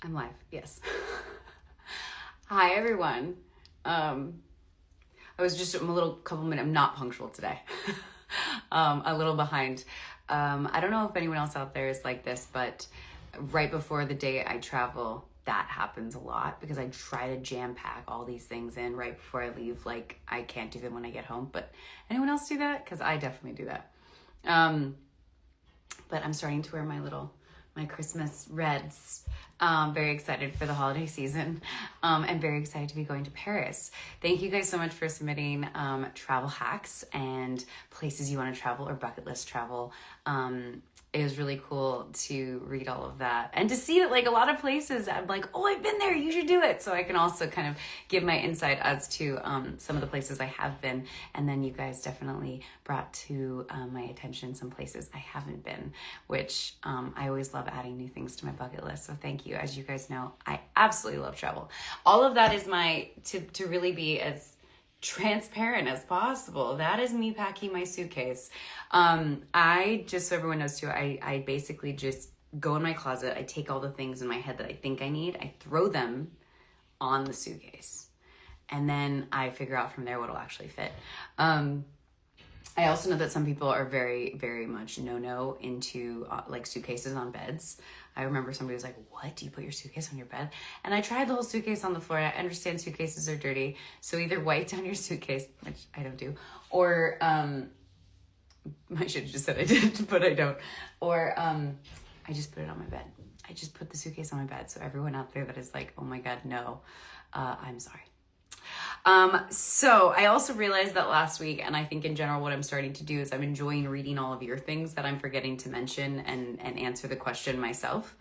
I'm live, yes. Hi, everyone. I'm a little couple minutes, I'm not punctual today. A little behind. I don't know if anyone else out there is like this, but right before the day I travel, that happens a lot because I try to jam pack all these things in right before I leave. Like, I can't do them when I get home, but anyone else do that? Because I definitely do that. But I'm starting to wear my Christmas reds. Very excited for the holiday season. And very excited to be going to Paris. Thank you guys so much for submitting travel hacks and places you want to travel or bucket list travel. It was really cool to read all of that and to see that, like, a lot of places I'm like, oh, I've been there, you should do it. So I can also kind of give my insight as to some of the places I have been. And then you guys definitely brought to my attention some places I haven't been, which I always love adding new things to my bucket list. So thank you. As you guys know, I absolutely love travel. All of that is to really be as transparent as possible. That is me packing my suitcase. I just, so everyone knows too, I basically just go in my closet. I take all the things in my head that I think I need. I throw them on the suitcase. And then I figure out from there what'll actually fit. I also know that some people are very, very much no into like suitcases on beds. I remember somebody was like, what? Do you put your suitcase on your bed? And I tried the whole suitcase on the floor. I understand suitcases are dirty. So either wipe down your suitcase, which I don't do, or I should have just said I did, but I don't. Or I just put it on my bed. I just put the suitcase on my bed. So everyone out there that is like, oh my God, no, I'm sorry. So I also realized that last week, and I think in general what I'm starting to do is I'm enjoying reading all of your things that I'm forgetting to mention and answer the question myself,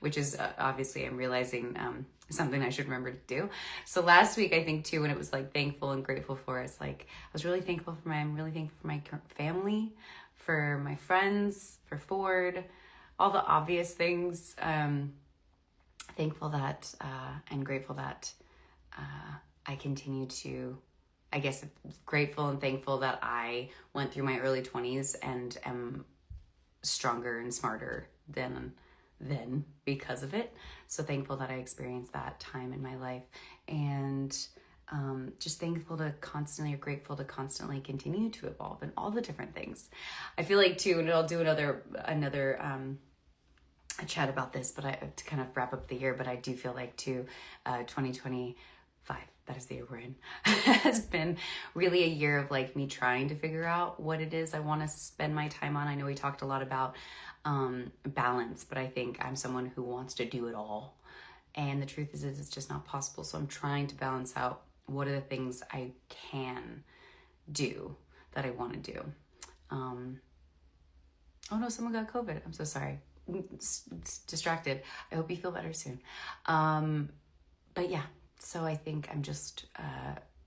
which is obviously I'm realizing something I should remember to do. So last week, I think too, when it was like thankful and grateful for, it's like I was really thankful for I'm really thankful for my family, for my friends, for Ford, all the obvious things. Thankful that and grateful that I continue to, I guess, grateful and thankful that I went through my early 20s and am stronger and smarter than then because of it. So thankful that I experienced that time in my life, and just thankful to constantly, or grateful to constantly continue to evolve in all the different things. I feel like too, and I'll do another a chat about this, but to kind of wrap up the year, but I do feel like too, 2025, that is the year we're in, has been really a year of like me trying to figure out what it is I want to spend my time on. I know we talked a lot about balance, but I think I'm someone who wants to do it all. And the truth is it's just not possible. So I'm trying to balance out what are the things I can do that I want to do. Oh no, someone got COVID. I'm so sorry. Distracted. I hope you feel better soon. But yeah. So I think I'm just,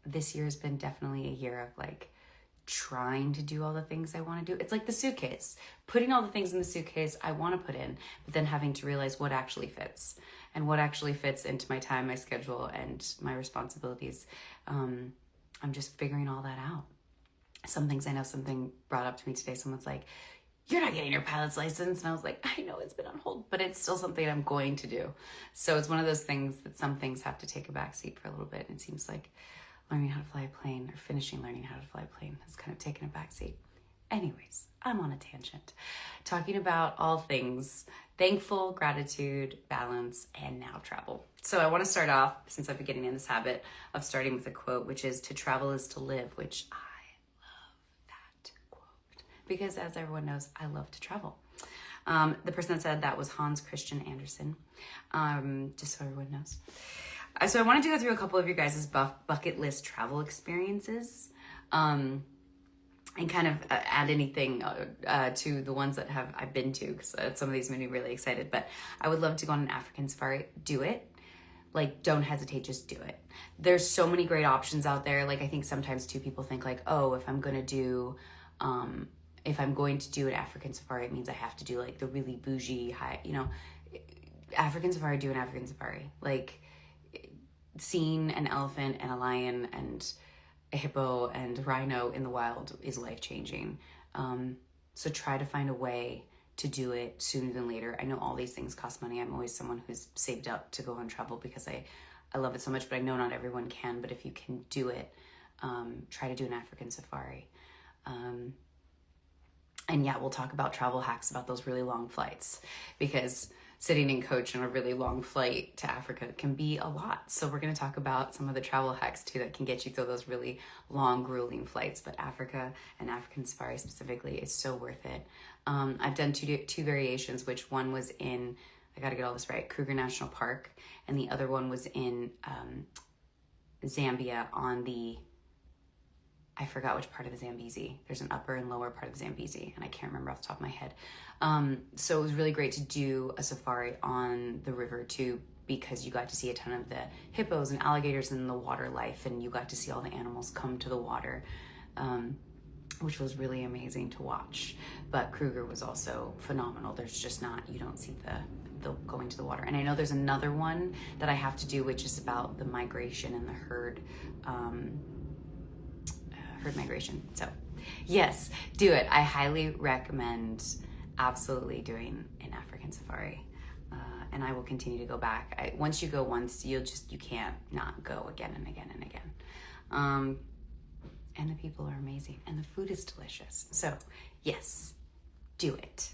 this year has been definitely a year of like trying to do all the things I want to do. It's like the suitcase, putting all the things in the suitcase I want to put in, but then having to realize what actually fits and what actually fits into my time, my schedule, and my responsibilities. I'm just figuring all that out. Some things I know, something brought up to me today. Someone's like, you're not getting your pilot's license. And I was like, I know it's been on hold, but it's still something I'm going to do. So it's one of those things that some things have to take a backseat for a little bit. And it seems like learning how to fly a plane, or finishing learning how to fly a plane, has kind of taken a backseat. Anyways, I'm on a tangent, talking about all things thankful, gratitude, balance, and now travel. So I want to start off, since I've been getting in this habit of starting with a quote, which is, to travel is to live, which I because, as everyone knows, I love to travel. The person that said that was Hans Christian Andersen, just so everyone knows. So I wanted to go through a couple of your guys' bucket list travel experiences, and kind of add anything to the ones that I've been to, because some of these made me really excited. But I would love to go on an African safari. Do it. Like, don't hesitate, just do it. There's so many great options out there. Like, I think sometimes too, people think like, oh, if I'm going to do an African safari, it means I have to do like the really bougie high, African safari, do an African safari. Like, seeing an elephant and a lion and a hippo and rhino in the wild is life-changing. So try to find a way to do it sooner than later. I know all these things cost money. I'm always someone who's saved up to go on travel because I love it so much, but I know not everyone can. But if you can do it, try to do an African safari. And yeah, we'll talk about travel hacks about those really long flights, because sitting in coach on a really long flight to Africa can be a lot. So we're going to talk about some of the travel hacks too that can get you through those really long, grueling flights. But Africa and African safari specifically is so worth it. I've done two variations, which one was in, I got to get all this right, Kruger National Park, and the other one was in Zambia on the, I forgot which part of the Zambezi. There's an upper and lower part of the Zambezi, and I can't remember off the top of my head. So it was really great to do a safari on the river too, because you got to see a ton of the hippos and alligators and the water life, and you got to see all the animals come to the water, which was really amazing to watch. But Kruger was also phenomenal. There's just not, you don't see the going to the water. And I know there's another one that I have to do, which is about the migration and the herd migration. So yes, do it. I highly recommend absolutely doing an African safari. And I will continue to go back. Once you go once, you can't not go again and again and again. And the people are amazing and the food is delicious. So yes, do it.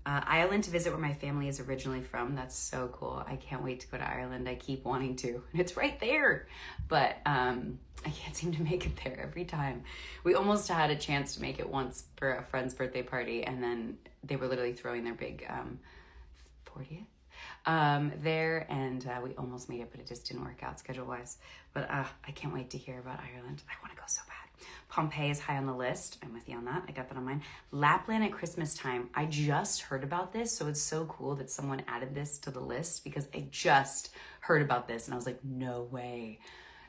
Ireland to visit, where my family is originally from. That's so cool. I can't wait to go to Ireland. I keep wanting to. It's right there. But I can't seem to make it there every time. We almost had a chance to make it once for a friend's birthday party, and then they were literally throwing their big 40th there, and we almost made it, but it just didn't work out schedule-wise. But I can't wait to hear about Ireland. I want to go so bad. Pompeii is high on the list. I'm with you on that. I got that on mine. Lapland at Christmas time. I just heard about this, so it's so cool that someone added this to the list, because I just heard about this, and I was like, no way.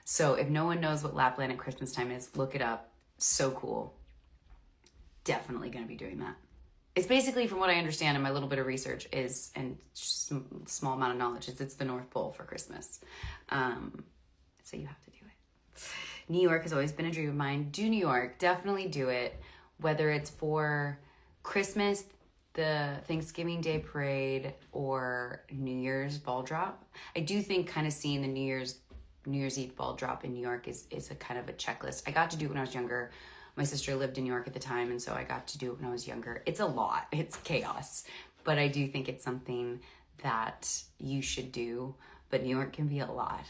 So if no one knows what Lapland at Christmas time is, look it up. So cool. Definitely going to be doing that. It's basically, from what I understand and my little bit of research is, and just a small amount of knowledge, is it's the North Pole for Christmas. So you have to do it. New York has always been a dream of mine. Do New York. Definitely do it. Whether it's for Christmas, the Thanksgiving Day parade, or New Year's ball drop. I do think kind of seeing the New Year's Eve ball drop in New York is a kind of a checklist. I got to do it when I was younger. My sister lived in New York at the time, and so I got to do it when I was younger. It's a lot. It's chaos. But I do think it's something that you should do. But New York can be a lot.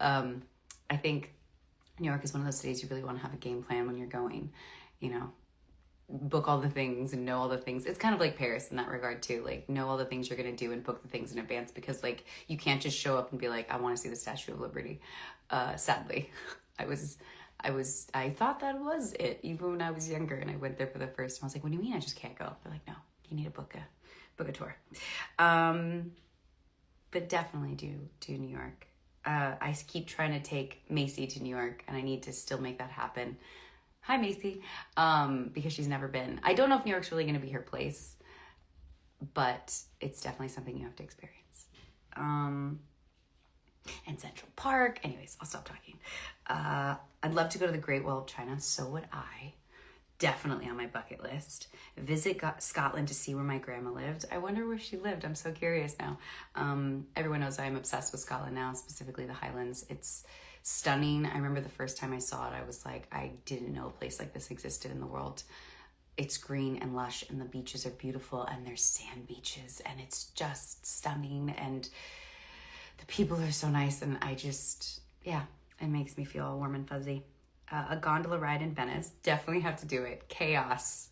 I think New York is one of those cities you really want to have a game plan when you're going, book all the things and know all the things. It's kind of like Paris in that regard too. Like, know all the things you're going to do and book the things in advance, because like you can't just show up and be like, I want to see the Statue of Liberty. Sadly, I thought that was it even when I was younger, and I went there for the first time. I was like, what do you mean I just can't go? They're like, no, you need to book a tour. But definitely do New York. I keep trying to take Macy to New York, and I need to still make that happen. Hi, Macy. Because she's never been. I don't know if New York's really going to be her place, but it's definitely something you have to experience. And Central Park. Anyways, I'll stop talking. I'd love to go to the Great Wall of China. So would I. Definitely on my bucket list. Visit Scotland to see where my grandma lived. I wonder where she lived. I'm so curious now. Everyone knows I'm obsessed with Scotland now, specifically the Highlands. It's stunning. I remember the first time I saw it, I was like, I didn't know a place like this existed in the world. It's green and lush, and the beaches are beautiful, and there's sand beaches, and it's just stunning, and the people are so nice, and it makes me feel warm and fuzzy. A gondola ride in Venice. Definitely have to do it. Chaos,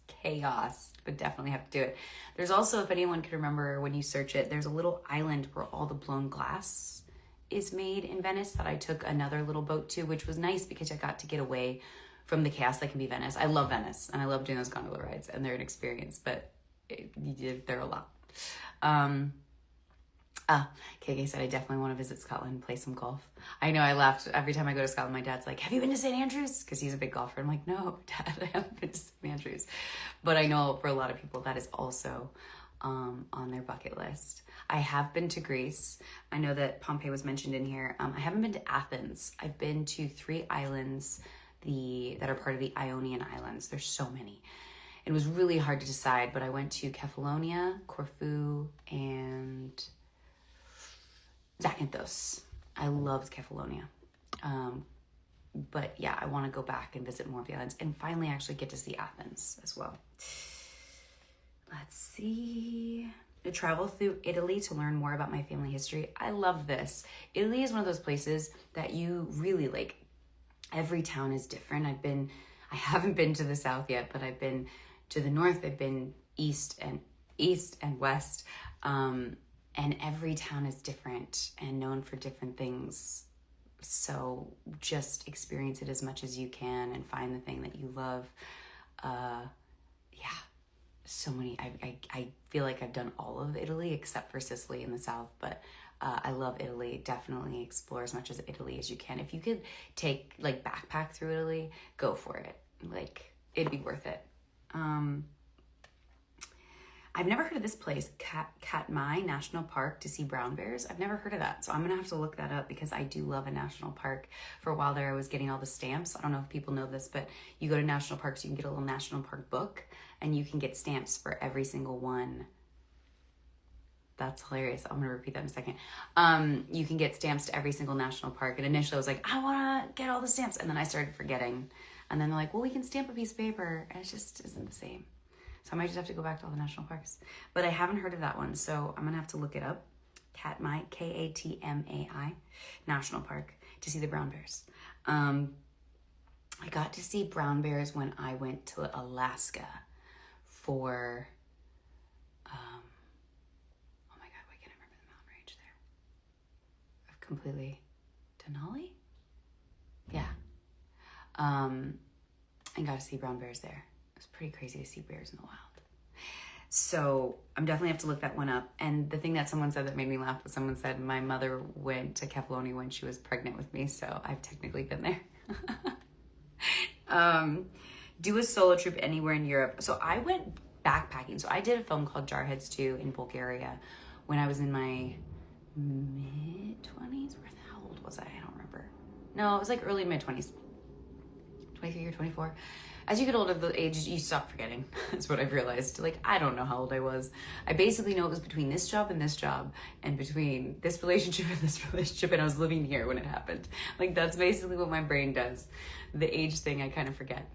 but definitely have to do it. There's also, if anyone can remember when you search it, there's a little island where all the blown glass is made in Venice that I took another little boat to, which was nice because I got to get away from the chaos that can be Venice. I love Venice, and I love doing those gondola rides, and they're an experience, but they're a lot. KK said I definitely want to visit Scotland and play some golf. I know, I laughed every time I go to Scotland. My dad's like, have you been to St. Andrews? Because he's a big golfer. I'm like, no, Dad, I haven't been to St. Andrews. But I know for a lot of people that is also on their bucket list. I have been to Greece. I know that Pompeii was mentioned in here. I haven't been to Athens. I've been to 3 islands that are part of the Ionian Islands. There's so many. It was really hard to decide, but I went to Kefalonia, Corfu, and Zakynthos. I loved Kefalonia. But yeah, I want to go back and visit more of the islands and finally actually get to see Athens as well. Let's see. I travel through Italy to learn more about my family history. I love this. Italy is one of those places that you really like. Every town is different. I haven't been to the south yet, but I've been to the north. I've been east and west. And every town is different and known for different things. So just experience it as much as you can and find the thing that you love. Yeah, so many. I feel like I've done all of Italy except for Sicily in the south, but I love Italy. Definitely explore as much of Italy as you can. If you could take like backpack through Italy, go for it. Like it'd be worth it. I've never heard of this place, Katmai National Park, to see brown bears. I've never heard of that. So I'm going to have to look that up because I do love a national park. For a while there, I was getting all the stamps. I don't know if people know this, but you go to national parks, you can get a little national park book and you can get stamps for every single one. That's hilarious. I'm going to repeat that in a second. You can get stamps to every single national park. And initially I was like, I want to get all the stamps. And then I started forgetting. And then they're like, well, we can stamp a piece of paper. And it just isn't the same. So I might just have to go back to all the national parks. But I haven't heard of that one, so I'm going to have to look it up. Katmai, Katmai, National Park, to see the brown bears. I got to see brown bears when I went to Alaska for... oh my God, why can't I remember the mountain range there? I've completely... Denali? Yeah. And got to see brown bears there. It's pretty crazy to see bears in the wild. So I'm definitely have to look that one up. And the thing that someone said that made me laugh was someone said my mother went to Kefalonia when she was pregnant with me. So I've technically been there. Do a solo trip anywhere in Europe. So I went backpacking. So I did a film called Jarheads 2 in Bulgaria when I was in my mid-20s. How old was I? I don't remember. No, it was like early mid-20s. 23 or 24. As you get older, the age, you stop forgetting. That's what I've realized. Like, I don't know how old I was. I basically know it was between this job and between this relationship and this relationship, and I was living here when it happened. Like, that's basically what my brain does. The age thing, I kind of forget.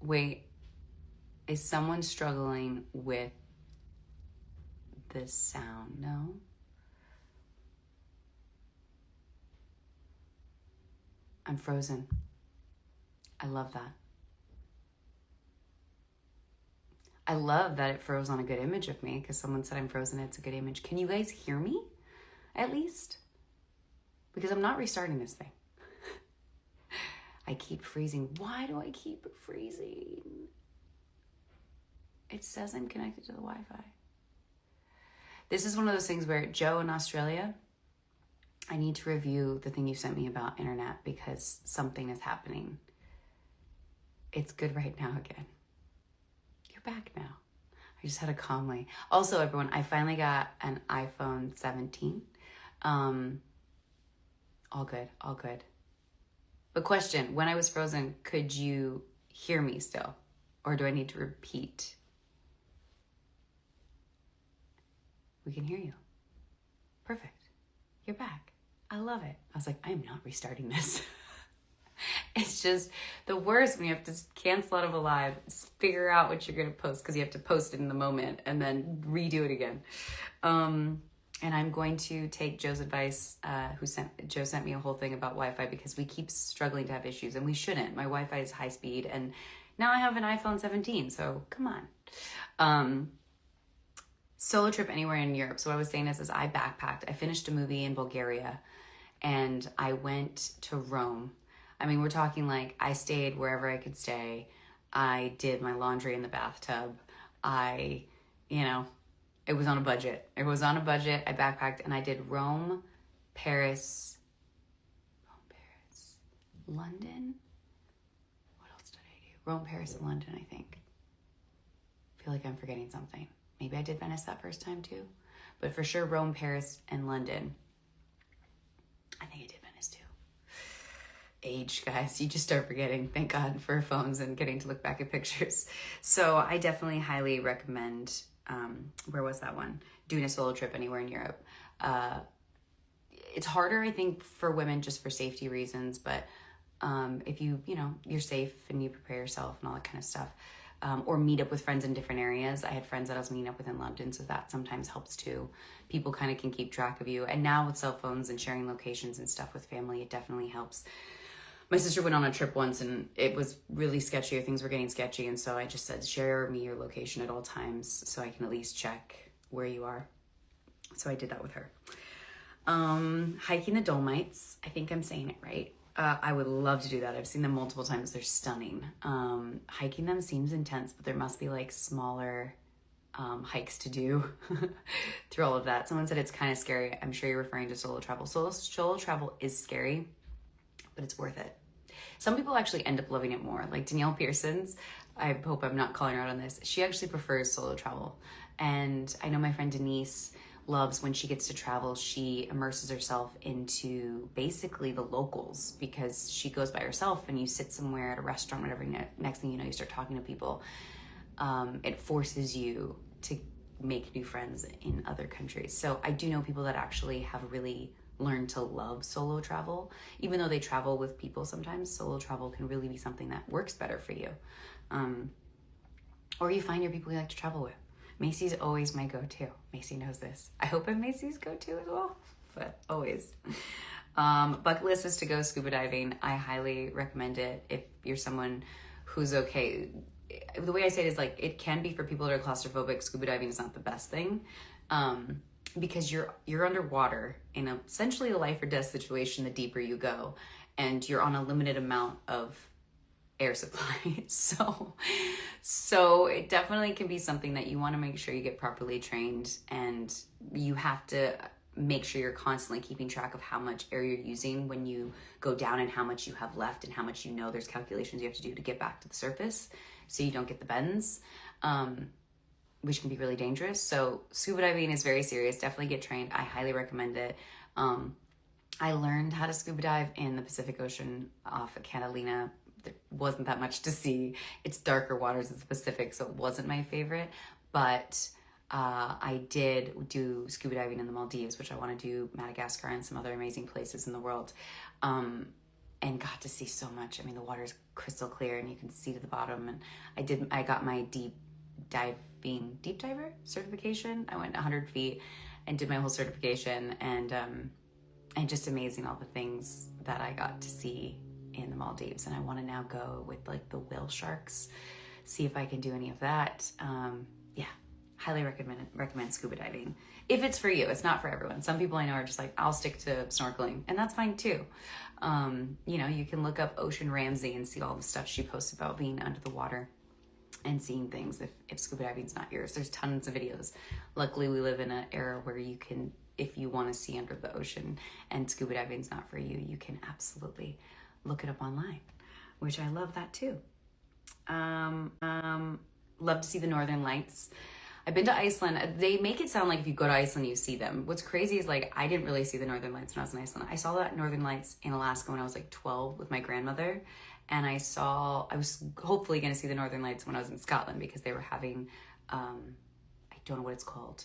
Wait, is someone struggling with the sound? No? I'm frozen. I love that. I love that it froze on a good image of me because someone said I'm frozen. It's a good image. Can you guys hear me at least? Because I'm not restarting this thing. I keep freezing. Why do I keep freezing? It says I'm connected to the Wi-Fi. This is one of those things where Joe in Australia, I need to review the thing you sent me about internet because something is happening. It's good right now again. You're back now. I just had a calmly. Also, everyone, I finally got an iPhone 17. All good, all good. But question, when I was frozen, could you hear me still? Or do I need to repeat? We can hear you. Perfect. You're back. I love it. I was like, I'm not restarting this. It's just the worst when you have to cancel out of a live, figure out what you're going to post because you have to post it in the moment and then redo it again. And I'm going to take Joe's advice. Joe sent me a whole thing about Wi-Fi because we keep struggling to have issues and we shouldn't. My Wi-Fi is high speed and now I have an iPhone 17. So come on. Solo trip anywhere in Europe. So what I was saying is I backpacked. I finished a movie in Bulgaria and I went to Rome. I mean, we're talking like I stayed wherever I could stay. I did my laundry in the bathtub. It was on a budget. I backpacked and I did Rome, Paris, London. What else did I do? Rome, Paris, and London, I think. I feel like I'm forgetting something. Maybe I did Venice that first time too. But for sure, Rome, Paris, and London. I think I did Venice too. age, guys. You just start forgetting. Thank God for phones and getting to look back at pictures. So I definitely highly recommend, where was that one? Doing a solo trip anywhere in Europe. It's harder, I think, for women just for safety reasons, but if you're safe and you prepare yourself and all that kind of stuff, or meet up with friends in different areas. I had friends that I was meeting up with in London, so that sometimes helps too. People kind of can keep track of you. And now with cell phones and sharing locations and stuff with family, it definitely helps. My sister went on a trip once and it was really sketchy, or things were getting sketchy. And so I just said, share me your location at all times so I can at least check where you are. So I did that with her. Hiking the Dolomites. I think I'm saying it right. I would love to do that. I've seen them multiple times. They're stunning. Hiking them seems intense, but there must be like smaller hikes to do through all of that. Someone said it's kind of scary. I'm sure you're referring to solo travel. Solo travel is scary, but it's worth it. Some people actually end up loving it more. Like Danielle Pearson's, I hope I'm not calling her out on this. She actually prefers solo travel. And I know my friend Denise loves when she gets to travel, she immerses herself into basically the locals, because she goes by herself and you sit somewhere at a restaurant, whatever, next thing you know, you start talking to people. It forces you to make new friends in other countries. So I do know people that actually have really learned to love solo travel. Even though they travel with people sometimes, solo travel can really be something that works better for you. Or you find your people you like to travel with. Macy's always my go-to. Macy knows this. I hope I'm Macy's go-to as well, but always. Bucket list is to go scuba diving. I highly recommend it if you're someone who's okay. The way I say it is like, it can be for people that are claustrophobic. Scuba diving is not the best thing, because you're underwater in essentially a life or death situation the deeper you go, and you're on a limited amount of air supply. So it definitely can be something that you want to make sure you get properly trained, and you have to make sure you're constantly keeping track of how much air you're using when you go down and how much you have left and how much you know. There's calculations you have to do to get back to the surface so you don't get the bends, which can be really dangerous. So scuba diving is very serious. Definitely get trained. I highly recommend it. I learned how to scuba dive in the Pacific Ocean off of Catalina. There wasn't that much to see. It's darker waters in the Pacific, so it wasn't my favorite. But I did do scuba diving in the Maldives, which I want to do, Madagascar, and some other amazing places in the world. And got to see so much. I mean, the water is crystal clear and you can see to the bottom. And I got my deep diver certification. I went 100 feet and did my whole certification, and just amazing all the things that I got to see in the Maldives. And I want to now go with like the whale sharks, see if I can do any of that. Yeah, highly recommend scuba diving if it's for you. It's not for everyone. Some people I know are just like, I'll stick to snorkeling, and that's fine too. You can look up Ocean Ramsey and see all the stuff she posts about being under the water and seeing things if scuba diving's not yours. There's tons of videos. Luckily, we live in an era where you can, if you want to see under the ocean and scuba diving's not for you, you can absolutely look it up online, which I love that too. Love to see the Northern Lights. I've been to Iceland. They make it sound like if you go to Iceland, you see them. What's crazy is like, I didn't really see the Northern Lights when I was in Iceland. I saw the Northern Lights in Alaska when I was like 12 with my grandmother. And I was hopefully going to see the Northern Lights when I was in Scotland, because they were having, I don't know what it's called.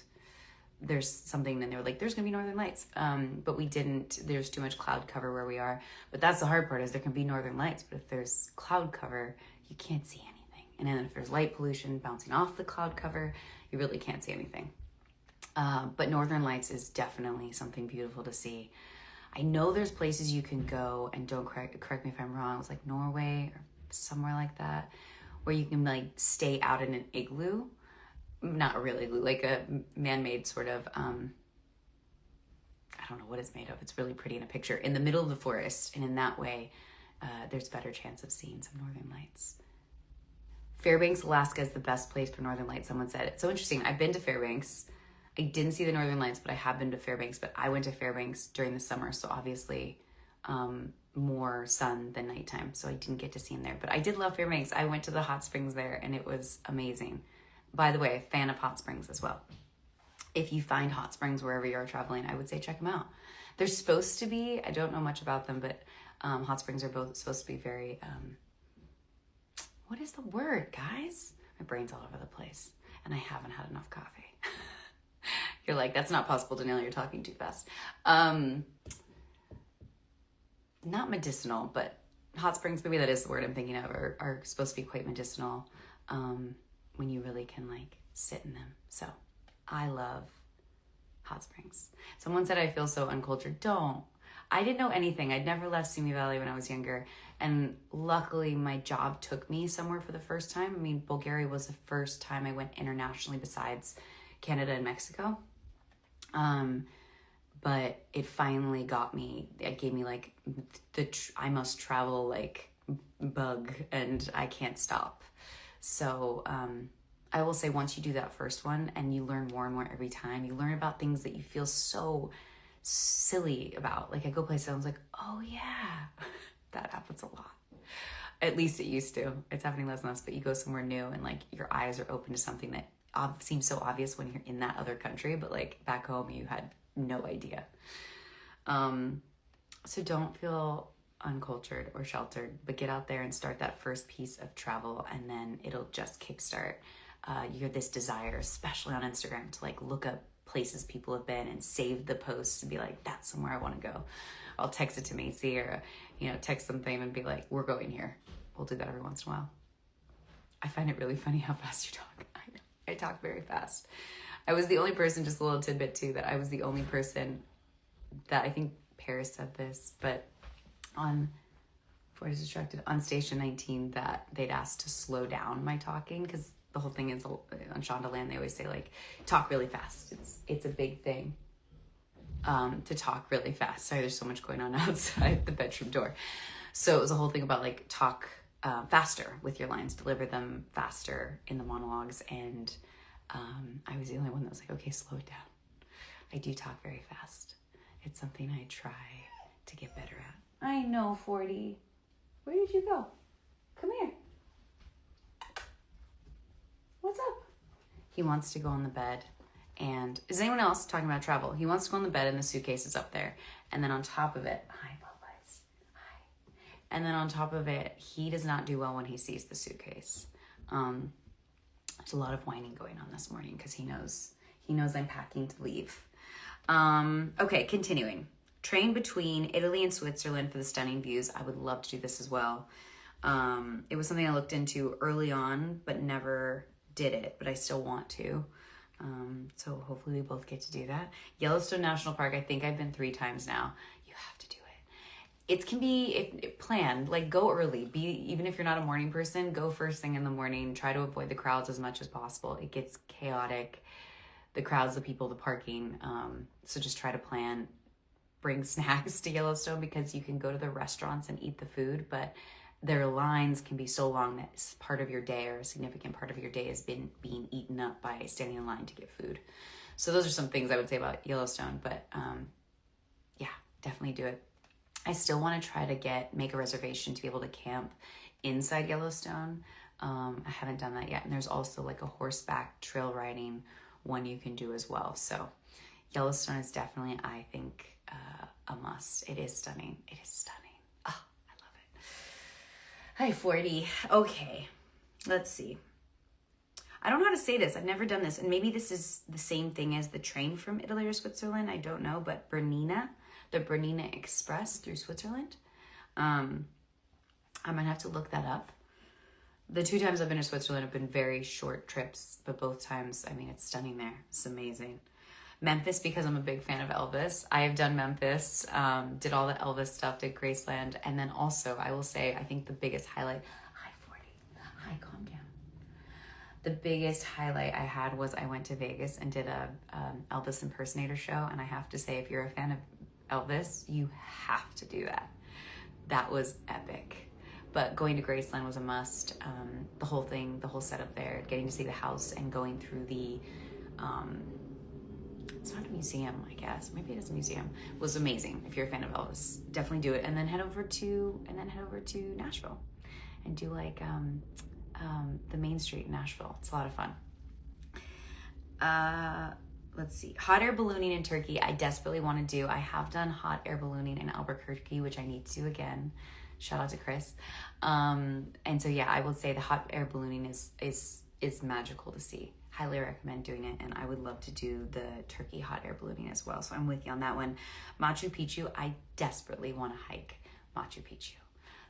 There's something, and they were like, there's gonna be Northern Lights. But we didn't, there's too much cloud cover where we are. But that's the hard part, is there can be Northern Lights, but if there's cloud cover, you can't see anything. And then if there's light pollution bouncing off the cloud cover, you really can't see anything. But Northern Lights is definitely something beautiful to see. I know there's places you can go, and don't correct me if I'm wrong, it was like Norway or somewhere like that, where you can like stay out in an igloo. Not a real igloo, like a man-made sort of, I don't know what it's made of. It's really pretty in a picture, in the middle of the forest. And in that way, there's better chance of seeing some Northern Lights. Fairbanks, Alaska is the best place for Northern Lights, someone said. It's so interesting. I've been to Fairbanks. I didn't see the Northern Lights, but I have been to Fairbanks. But I went to Fairbanks during the summer, so obviously more sun than nighttime. So I didn't get to see them there. But I did love Fairbanks. I went to the hot springs there, and it was amazing. By the way, a fan of hot springs as well. If you find hot springs wherever you are traveling, I would say check them out. They're supposed to be, I don't know much about them, but Hot springs are both supposed to be very, what is the word, guys? My brain's all over the place, and I haven't had enough coffee. You're like, that's not possible, Danielle, you're talking too fast. Not medicinal, but hot springs, maybe that is the word I'm thinking of, are supposed to be quite medicinal when you really can like sit in them. So I love hot springs. Someone said I feel so uncultured. Don't. I didn't know anything. I'd never left Simi Valley when I was younger. And luckily my job took me somewhere for the first time. I mean, Bulgaria was the first time I went internationally besides Canada and Mexico. But it finally got me, it gave me like I must travel like bug, and I can't stop. So, I will say once you do that first one and you learn more and more every time, you learn about things that you feel so silly about. Like I go places and I was like, oh yeah, that happens a lot. At least it used to. It's happening less and less, but you go somewhere new and like your eyes are open to something that seems so obvious when you're in that other country, but like back home you had no idea. So don't feel uncultured or sheltered, but get out there and start that first piece of travel, and then it'll just kickstart you're this desire, especially on Instagram, to like look up places people have been and save the posts and be like, that's somewhere I want to go. I'll text it to Macy, or text something and be like, we're going here. We'll do that every once in a while. I find it really funny how fast you talk. I talk very fast. I was the only person, just a little tidbit too, that I was the only person that, I think Paris said this, but on Station 19, that they'd asked to slow down my talking, because the whole thing is on Shondaland, they always say like, talk really fast. It's a big thing to talk really fast. Sorry, there's so much going on outside the bedroom door. So it was a whole thing about like talk faster with your lines, deliver them faster in the monologues. And I was the only one that was like, okay, slow it down. I do talk very fast. It's something I try to get better at. I know, 40. Where did you go? Come here. What's up? He wants to go on the bed. And is anyone else talking about travel? He wants to go on the bed and the suitcase is up there. And then on top of it, hi, Popeyes. Hi. And then on top of it, he does not do well when he sees the suitcase. There's a lot of whining going on this morning because he knows I'm packing to leave. Okay, continuing. Train between Italy and Switzerland for the stunning views. I would love to do this as well. It was something I looked into early on, but never did it, but I still want to. So hopefully we both get to do that. Yellowstone National Park, I think I've been 3 times now. You have to do it. It can be planned, like go early. Even if you're not a morning person, go first thing in the morning. Try to avoid the crowds as much as possible. It gets chaotic. The crowds, the people, the parking. So just try to plan. Bring snacks to Yellowstone, because you can go to the restaurants and eat the food, but their lines can be so long that part of your day, or a significant part of your day, has been being eaten up by standing in line to get food. So those are some things I would say about Yellowstone, but yeah, definitely do it. I still want to try to make a reservation to be able to camp inside Yellowstone. I haven't done that yet. And there's also like a horseback trail riding one you can do as well. So Yellowstone is definitely, I think, a must. It is stunning. It is stunning. Oh, I love it. Hi, 40. Okay, let's see. I don't know how to say this. I've never done this. And maybe this is the same thing as the train from Italy or Switzerland. I don't know. But Bernina, the Bernina Express through Switzerland. I might have to look that up. The 2 times I've been to Switzerland have been very short trips. But both times, I mean, it's stunning there. It's amazing. Memphis, because I'm a big fan of Elvis. I have done Memphis, did all the Elvis stuff, did Graceland. And then also, I will say, I think the biggest highlight, hi 40, hi, calm down. The biggest highlight I had was I went to Vegas and did a Elvis impersonator show. And I have to say, if you're a fan of Elvis, you have to do that. That was epic. But going to Graceland was a must. The whole thing, the whole setup there, getting to see the house and going through the, it's not a museum, I guess. Maybe it is a museum. It was amazing. If you're a fan of Elvis, definitely do it. And then head over to Nashville and do like the main street in Nashville. It's a lot of fun. let's see, hot air ballooning in Turkey. I desperately want to do. I have done hot air ballooning in Albuquerque, which I need to do again. Shout out to Chris. And so yeah, I will say the hot air ballooning is magical to see. Highly recommend doing it, and I would love to do the Turkey hot air ballooning as well. So I'm with you on that one. Machu Picchu, I desperately want to hike Machu Picchu.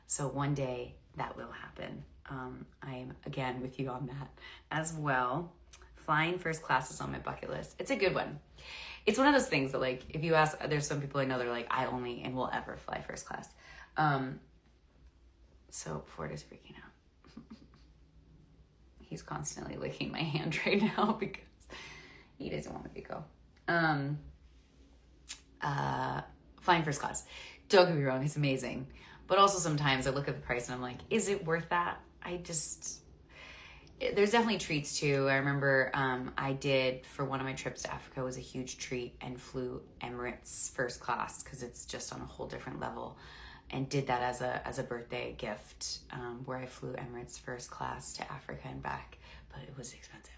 So one day that will happen. I'm again with you on that as well. Flying first class is on my bucket list. It's a good one. It's one of those things that, like, if you ask, there's some people I know, they're like, I only and will ever fly first class. So Ford is freaking out. He's constantly licking my hand right now because he doesn't want me to go. Flying first class. Don't get me wrong, it's amazing. But also sometimes I look at the price and I'm like, is it worth that? There's definitely treats too. I remember I did, for one of my trips to Africa, was a huge treat, and flew Emirates first class because it's just on a whole different level, and did that as a birthday gift, where I flew Emirates first class to Africa and back, but it was expensive.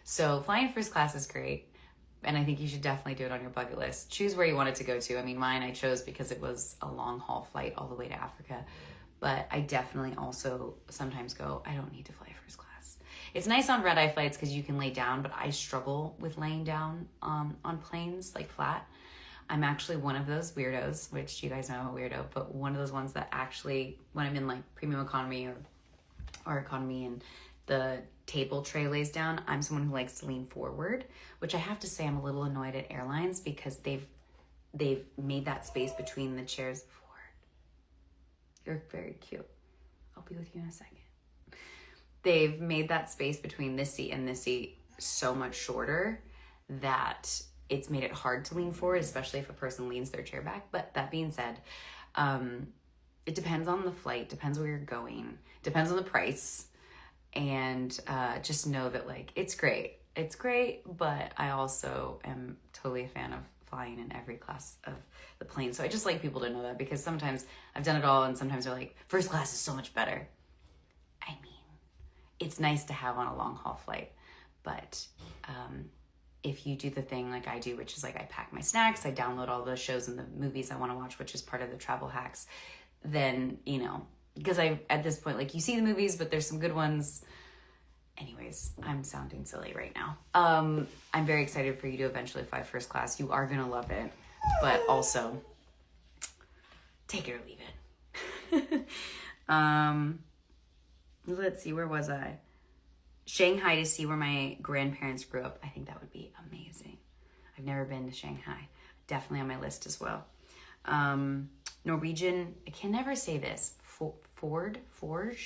So flying first class is great, and I think you should definitely do it on your bucket list. Choose where you want it to go to. I mean, mine I chose because it was a long haul flight all the way to Africa, but I definitely also sometimes go, I don't need to fly first class. It's nice on red-eye flights because you can lay down, but I struggle with laying down on planes, like flat. I'm actually one of those weirdos, which you guys know I'm a weirdo, but one of those ones that actually, when I'm in like premium economy or economy and the table tray lays down, I'm someone who likes to lean forward, which I have to say I'm a little annoyed at airlines because they've made that space between the chairs forward. You're very cute. I'll be with you in a second. They've made that space between this seat and this seat so much shorter that it's made it hard to lean forward, especially if a person leans their chair back. But that being said, it depends on the flight, depends where you're going, depends on the price. And just know that, like, it's great. It's great, but I also am totally a fan of flying in every class of the plane. So I just like people to know that, because sometimes I've done it all and sometimes they're like, first class is so much better. I mean, it's nice to have on a long haul flight, but if you do the thing like I do, which is like I pack my snacks, I download all the shows and the movies I want to watch, which is part of the travel hacks, then, you know, because at this point, like, you see the movies, but there's some good ones. Anyways, I'm sounding silly right now. I'm very excited for you to eventually fly first class. You are going to love it, but also take it or leave it. Let's see, where was I? Shanghai, to see where my grandparents grew up. I think that would be amazing. I've never been to Shanghai. Definitely on my list as well. Norwegian, I can never say this. Fjord, Fjord.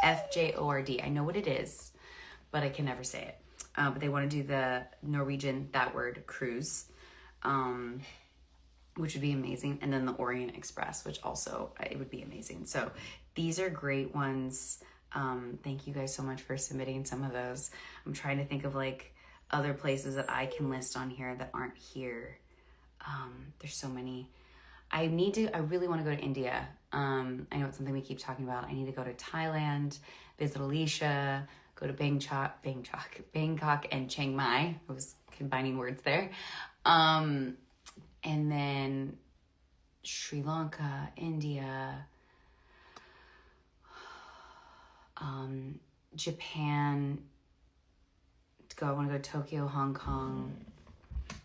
I know what it is, but I can never say it. But they want to do the Norwegian, that word, cruise, which would be amazing. And then the Orient Express, which also, it would be amazing. So these are great ones. Thank you guys so much for submitting some of those. I'm trying to think of like other places that I can list on here that aren't here. There's so many. I really want to go to India. I know it's something we keep talking about. I need to go to Thailand, visit Alicia, go to Bangkok and Chiang Mai. I was combining words there. And then Sri Lanka, India, Japan. I want to go to Tokyo, Hong Kong. I'm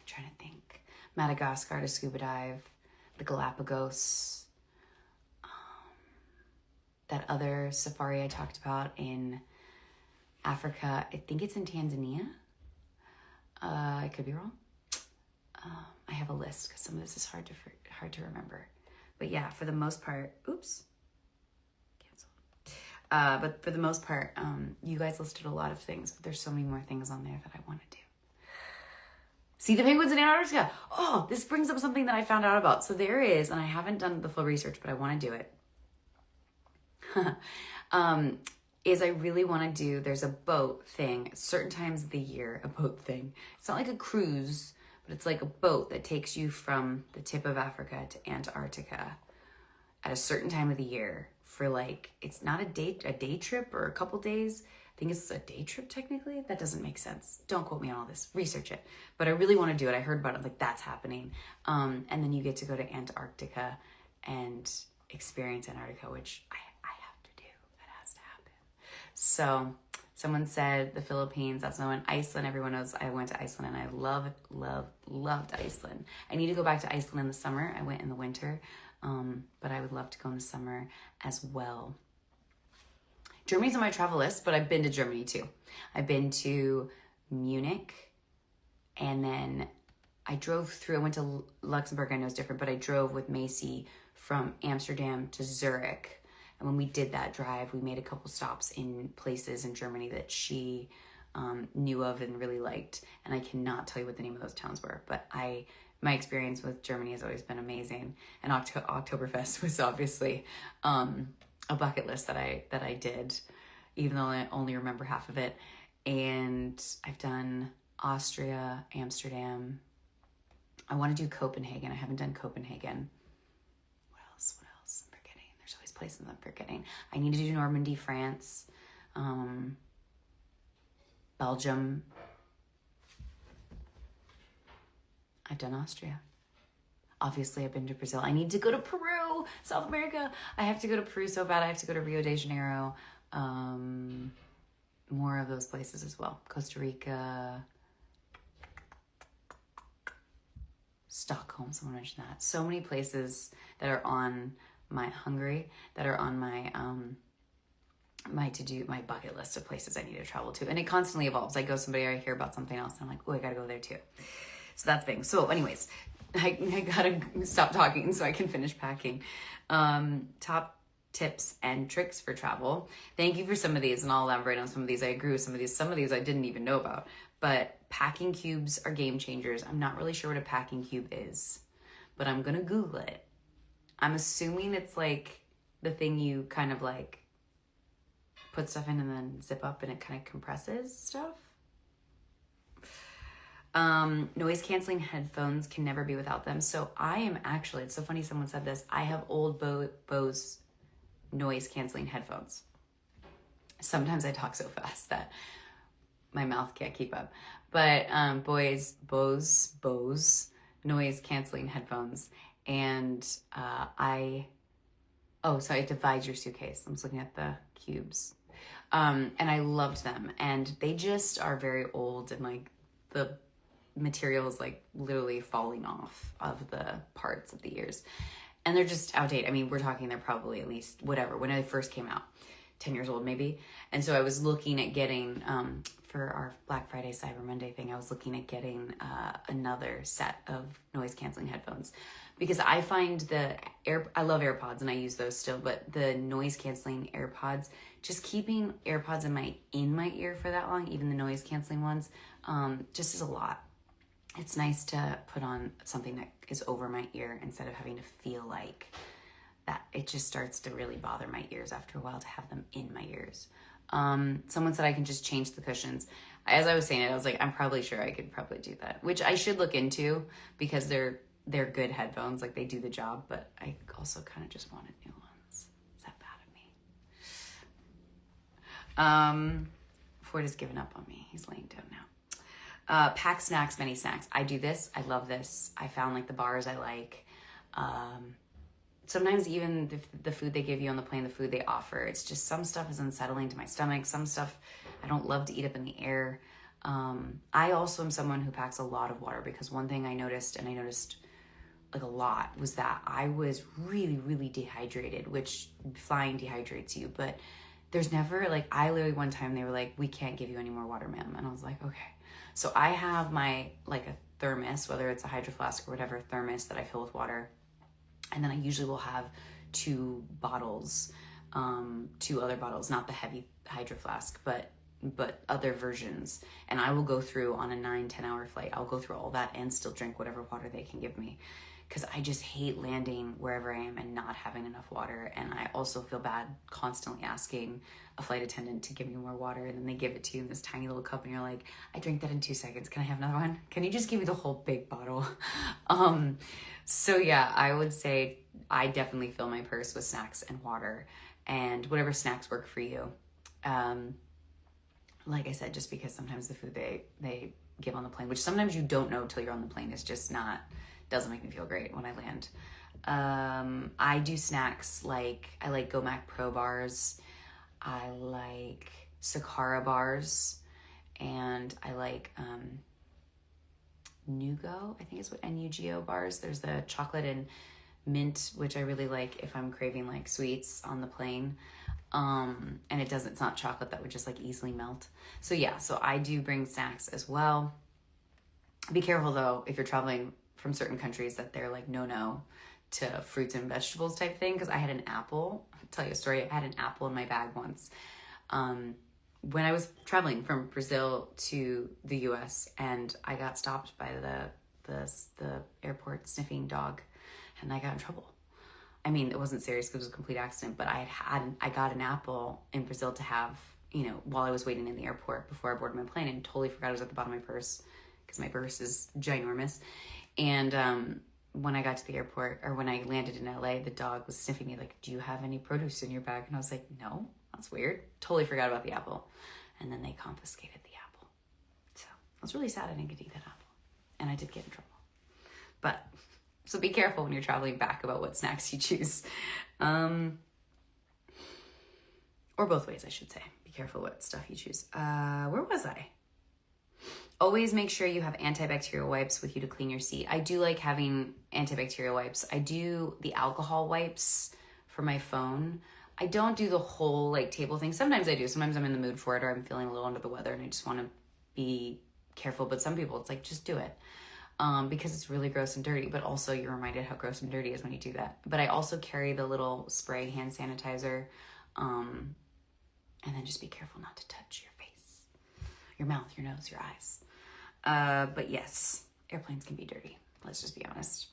trying to think. Madagascar to scuba dive, the Galapagos, that other safari I talked about in Africa. I think it's in Tanzania. I could be wrong. I have a list because some of this is hard to remember. But yeah, for the most part, but for the most part, you guys listed a lot of things, but there's so many more things on there that I want to do. See the penguins in Antarctica. Oh, this brings up something that I found out about. So there is, and I haven't done the full research, but I want to do it. I really want to do, there's a boat thing, certain times of the year, a boat thing. It's not like a cruise, but it's like a boat that takes you from the tip of Africa to Antarctica at a certain time of the year for, like, it's not a day trip or a couple days. I think it's a day trip technically. That doesn't make sense. Don't quote me on all this. Research it. But I really want to do it. I heard about it. Like, that's happening. And then you get to go to Antarctica and experience Antarctica, which I have to do. That has to happen. So someone said the Philippines. That's another one. Iceland. Everyone knows I went to Iceland and I loved Iceland. I need to go back to Iceland in the summer. I went in the winter. But I would love to go in the summer as well. Germany's on my travel list, but I've been to Germany too. I've been to Munich, and then I drove through. I went to Luxembourg. I know it's different, but I drove with Macy from Amsterdam to Zurich. And when we did that drive, we made a couple stops in places in Germany that she knew of and really liked. And I cannot tell you what the name of those towns were, but my experience with Germany has always been amazing. And Oktoberfest was obviously a bucket list that I did, even though I only remember half of it. And I've done Austria, Amsterdam. I want to do Copenhagen. I haven't done Copenhagen. What else? I'm forgetting. There's always places I'm forgetting. I need to do Normandy, France, Belgium. I've done Austria. Obviously, I've been to Brazil. I need to go to Peru, South America. I have to go to Peru so bad. I have to go to Rio de Janeiro. More of those places as well. Costa Rica. Stockholm, someone mentioned that. So many places that are on my Hungary, that are on my my bucket list of places I need to travel to. And it constantly evolves. I go somebody, I hear about something else, and I'm like, oh, I gotta go there too. So that's the thing. So anyways, I gotta stop talking so I can finish packing. Top tips and tricks for travel. Thank you for some of these, and I'll elaborate on some of these. I agree with some of these. Some of these I didn't even know about. But packing cubes are game changers. I'm not really sure what a packing cube is, but I'm gonna Google it. I'm assuming it's like the thing you kind of like put stuff in and then zip up and it kind of compresses stuff. Noise canceling headphones, can never be without them. So I am actually, it's so funny someone said this, I have old Bose noise canceling headphones. Sometimes I talk so fast that my mouth can't keep up. But Bose noise canceling headphones. And so it divides your suitcase. I'm just looking at the cubes. And I loved them. And they just are very old, and like the material is like literally falling off of the parts of the ears. And they're just outdated. I mean, we're talking they're probably at least whatever, when they first came out, 10 years old maybe. And so I was looking at getting, for our Black Friday, Cyber Monday thing, I was looking at getting another set of noise canceling headphones, because I find I love AirPods and I use those still, but the noise canceling AirPods, just keeping AirPods in my ear for that long, even the noise canceling ones, just is a lot. It's nice to put on something that is over my ear instead of having to feel like that. It just starts to really bother my ears after a while to have them in my ears. Someone said I can just change the cushions. As I was saying it, I was like, I'm probably sure I could probably do that, which I should look into, because they're good headphones. Like, they do the job, but I also kind of just wanted new ones. Is that bad of me? Ford has given up on me. He's laying down now. Pack snacks, many snacks. I do this. I love this. I found like the bars I like. Sometimes even the food they give you on the plane, the food they offer, it's just, some stuff is unsettling to my stomach. Some stuff I don't love to eat up in the air. I also am someone who packs a lot of water, because one thing I noticed like a lot, was that I was really, really dehydrated, which flying dehydrates you, but there's never like, I literally one time they were like, we can't give you any more water, ma'am. And I was like, okay. So I have my, like a thermos, whether it's a Hydro Flask or whatever thermos that I fill with water. And then I usually will have two other bottles, not the heavy Hydro Flask, but other versions. And I will go through on a 9-10 hour flight. I'll go through all that and still drink whatever water they can give me, because I just hate landing wherever I am and not having enough water. And I also feel bad constantly asking a flight attendant to give me more water, and then they give it to you in this tiny little cup, and you're like, I drank that in 2 seconds. Can I have another one? Can you just give me the whole big bottle? So yeah, I would say I definitely fill my purse with snacks and water, and whatever snacks work for you. like I said, just because sometimes the food they give on the plane, which sometimes you don't know till you're on the plane, is just not, doesn't make me feel great when I land. I do snacks like, I like Go Mac Pro bars, I like Sakara bars, and I like Nugo, I think is what, Nugo bars. There's the chocolate and mint, which I really like if I'm craving like sweets on the plane. And it's not chocolate that would just like easily melt. So yeah, so I do bring snacks as well. Be careful though, if you're traveling from certain countries, that they're like no to fruits and vegetables type thing. Cause I had an apple, I'll tell you a story. I had an apple in my bag once. When I was traveling from Brazil to the US, and I got stopped by the airport sniffing dog, and I got in trouble. I mean, it wasn't serious because it was a complete accident, but I got an apple in Brazil to have, you know, while I was waiting in the airport before I boarded my plane, and totally forgot it was at the bottom of my purse because my purse is ginormous. And when I got to the airport, or when I landed in LA, the dog was sniffing me like, do you have any produce in your bag? And I was like, no, that's weird. Totally forgot about the apple. And then they confiscated the apple. So I was really sad I didn't get to eat that apple. And I did get in trouble. But so be careful when you're traveling back about what snacks you choose. Or both ways, I should say. Be careful what stuff you choose. Where was I? Always make sure you have antibacterial wipes with you to clean your seat. I do like having antibacterial wipes. I do the alcohol wipes for my phone. I don't do the whole like table thing. Sometimes I do. Sometimes I'm in the mood for it, or I'm feeling a little under the weather and I just want to be careful. But some people, it's like, just do it. Because it's really gross and dirty, but also you're reminded how gross and dirty it is when you do that. But I also carry the little spray hand sanitizer, and then just be careful not to touch your face, your mouth, your nose, your eyes. But yes, airplanes can be dirty. Let's just be honest.